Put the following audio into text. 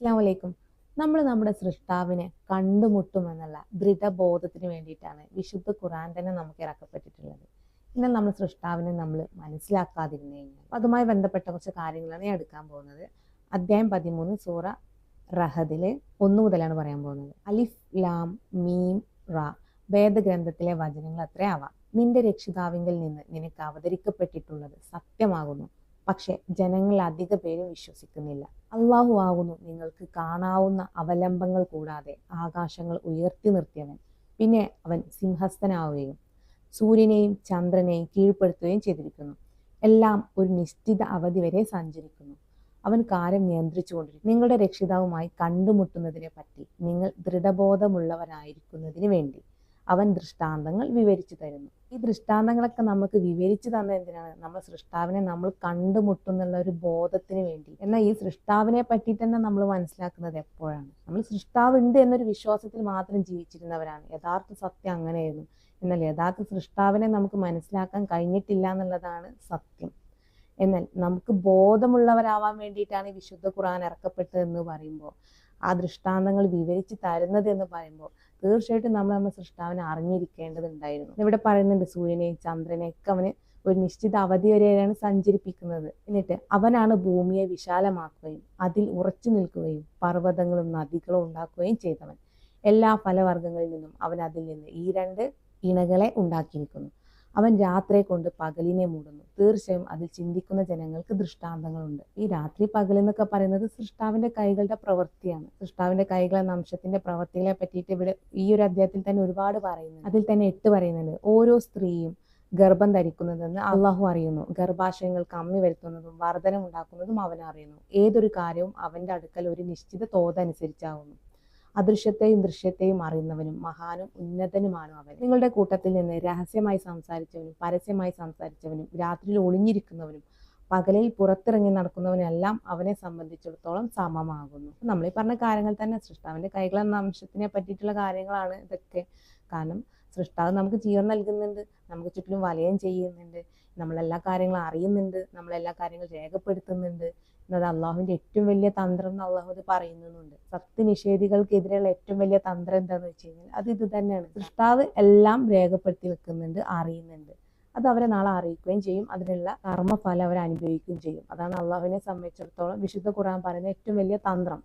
അസ്സലാമലൈക്കും. നമ്മൾ നമ്മുടെ സൃഷ്ടാവിനെ കണ്ടുമുട്ടുമെന്നുള്ള ദൃഢബോധത്തിന് വേണ്ടിയിട്ടാണ് വിശുദ്ധ ഖുർആൻ തന്നെ നമുക്ക് ഇറക്കപ്പെട്ടിട്ടുള്ളത്. എന്നാൽ നമ്മൾ സൃഷ്ടാവിനെ നമ്മൾ മനസ്സിലാക്കാതിരുന്നു കഴിഞ്ഞാൽ അതുമായി ബന്ധപ്പെട്ട കുറച്ച് കാര്യങ്ങളാണ് ഞാൻ എടുക്കാൻ പോകുന്നത്. അധ്യായം 13 സൂറ റഹദിലെ 1 മുതലാണ് പറയാൻ പോകുന്നത്. അലിഫ് ലാം മീം റ വേദഗ്രന്ഥത്തിലെ വചനങ്ങൾ അത്രേ ആവാം. നിന്റെ രക്ഷിതാവിങ്കിൽ നിന്ന് നിനക്ക് അവതരിക്കപ്പെട്ടിട്ടുള്ളത് സത്യമാകുന്നു, പക്ഷെ ജനങ്ങൾ അധിക പേരും വിശ്വസിക്കുന്നില്ല. അള്ളാഹു ആകുന്നു നിങ്ങൾക്ക് കാണാവുന്ന അവലംബങ്ങൾ കൂടാതെ ആകാശങ്ങൾ ഉയർത്തി നിർത്തിയവൻ. പിന്നെ അവൻ സിംഹസ്ഥനാവുകയും സൂര്യനെയും ചന്ദ്രനെയും കീഴ്പ്പെടുത്തുകയും ചെയ്തിരിക്കുന്നു. എല്ലാം ഒരു നിശ്ചിത അവധി വരെ സഞ്ചരിക്കുന്നു. അവൻ കാര്യം നിയന്ത്രിച്ചുകൊണ്ടിരിക്കും. നിങ്ങളുടെ രക്ഷിതാവുമായി കണ്ടുമുട്ടുന്നതിനെ പറ്റി നിങ്ങൾ ദൃഢബോധമുള്ളവരായിരിക്കുന്നതിന് വേണ്ടി അവൻ ദൃഷ്ടാന്തങ്ങൾ വിവരിച്ചു തരുന്നു. ഈ ദൃഷ്ടാന്തങ്ങളൊക്കെ നമുക്ക് വിവരിച്ചു തന്ന എന്തിനാണ്? നമ്മൾ സൃഷ്ടാവിനെ നമ്മൾ കണ്ടുമുട്ടുന്നുള്ള ഒരു ബോധത്തിന് വേണ്ടി. എന്നാൽ ഈ സൃഷ്ടാവിനെ പറ്റി തന്നെ നമ്മൾ മനസ്സിലാക്കുന്നത് എപ്പോഴാണ്? നമ്മൾ സൃഷ്ടാവ് ഉണ്ട് എന്നൊരു വിശ്വാസത്തിൽ മാത്രം ജീവിച്ചിരുന്നവരാണ്. യഥാർത്ഥ സത്യം അങ്ങനെയായിരുന്നു. എന്നാൽ യഥാർത്ഥ സൃഷ്ടാവിനെ നമുക്ക് മനസ്സിലാക്കാൻ കഴിഞ്ഞിട്ടില്ല എന്നുള്ളതാണ് സത്യം. എന്നാൽ നമുക്ക് ബോധമുള്ളവരാവാൻ വേണ്ടിയിട്ടാണ് വിശുദ്ധ ഖുർആൻ ഇറക്കപ്പെട്ടതെന്ന് പറയുമ്പോൾ, ആ ദൃഷ്ടാന്തങ്ങൾ വിവരിച്ച് തരുന്നത് എന്ന് പറയുമ്പോൾ തീർച്ചയായിട്ടും നമ്മൾ നമ്മുടെ സൃഷ്ടാവിനെ അറിഞ്ഞിരിക്കേണ്ടതുണ്ടായിരുന്നു. ഇവിടെ പറയുന്നുണ്ട് സൂര്യനെയും ചന്ദ്രനെയും ഒക്കെ അവന് ഒരു നിശ്ചിത അവധി വരെയാണ് സഞ്ചരിപ്പിക്കുന്നത്. എന്നിട്ട് അവനാണ് ഭൂമിയെ വിശാലമാക്കുകയും അതിൽ ഉറച്ചു നിൽക്കുകയും പർവ്വതങ്ങളും നദികളും ഉണ്ടാക്കുകയും ചെയ്തവൻ. എല്ലാ ഫലവർഗ്ഗങ്ങളിൽ നിന്നും അവൻ അതിൽ നിന്ന് ഈ 2 ഇണകളെ ഉണ്ടാക്കിയിരിക്കുന്നു. അവൻ രാത്രിയെ കൊണ്ട് പകലിനെ മൂടുന്നു. തീർച്ചയായും അതിൽ ചിന്തിക്കുന്ന ജനങ്ങൾക്ക് ദൃഷ്ടാന്തങ്ങളുണ്ട്. ഈ രാത്രി പകൽ എന്നൊക്കെ പറയുന്നത് സൃഷ്ടാവിന്റെ കൈകളുടെ പ്രവൃത്തിയാണ്. സൃഷ്ടാവിന്റെ കൈകൾ എന്ന അംശത്തിന്റെ പ്രവൃത്തികളെ പറ്റിയിട്ട് ഇവിടെ ഈ ഒരു അധ്യായത്തിൽ തന്നെ ഒരുപാട് പറയുന്നുണ്ട്. അതിൽ തന്നെ 8 പറയുന്നുണ്ട്. ഓരോ സ്ത്രീയും ഗർഭം ധരിക്കുന്നതെന്ന് അള്ളാഹു അറിയുന്നു. ഗർഭാശയങ്ങൾക്ക് അമ്മി വരുത്തുന്നതും വർധനം ഉണ്ടാക്കുന്നതും അവൻ അറിയുന്നു. ഏതൊരു കാര്യവും അവന്റെ അടുക്കൽ ഒരു നിശ്ചിത തോതനുസരിച്ചാവുന്നു. അദൃശ്യത്തെയും ദൃശ്യത്തെയും അറിയുന്നവനും മഹാനും ഉന്നതനുമാണ് അവൻ. നിങ്ങളുടെ കൂട്ടത്തിൽ നിന്ന് രഹസ്യമായി സംസാരിച്ചവനും പരസ്യമായി സംസാരിച്ചവനും രാത്രിയിൽ ഒളിഞ്ഞിരിക്കുന്നവനും പകലിൽ പുറത്തിറങ്ങി നടക്കുന്നവനെല്ലാം അവനെ സംബന്ധിച്ചിടത്തോളം സമമാകുന്നു. നമ്മൾ ഈ പറഞ്ഞ കാര്യങ്ങൾ തന്നെ സൃഷ്ടാവിന്റെ കൈകൾ എന്ന അംശത്തിനെ പറ്റിയിട്ടുള്ള കാര്യങ്ങളാണ് ഇതൊക്കെ. കാരണം സൃഷ്ടാവ് നമുക്ക് ജീവൻ നൽകുന്നുണ്ട്, നമുക്ക് ചുറ്റിലും വലയം ചെയ്യുന്നുണ്ട്, നമ്മളെല്ലാ കാര്യങ്ങളും അറിയുന്നുണ്ട്, നമ്മളെല്ലാ കാര്യങ്ങളും രേഖപ്പെടുത്തുന്നുണ്ട് എന്നത് അള്ളാഹുവിന്റെ ഏറ്റവും വലിയ തന്ത്രം എന്ന് അള്ളാഹു പറയുന്നുണ്ട്. സത്യനിഷേധികൾക്കെതിരെയുള്ള ഏറ്റവും വലിയ തന്ത്രം എന്താന്ന് വെച്ച് കഴിഞ്ഞാൽ അത് ഇത് തന്നെയാണ്. സൃഷ്ടാവ് എല്ലാം രേഖപ്പെടുത്തി വെക്കുന്നുണ്ട്, അറിയുന്നുണ്ട്. അത് അവരെ നാളെ അറിയിക്കുകയും ചെയ്യും. അതിനുള്ള കർമ്മഫലം അവർ അനുഭവിക്കുകയും ചെയ്യും. അതാണ് അള്ളാഹുവിനെ സംബന്ധിച്ചിടത്തോളം വിശുദ്ധ ഖുർആൻ പറയുന്ന ഏറ്റവും വലിയ തന്ത്രം.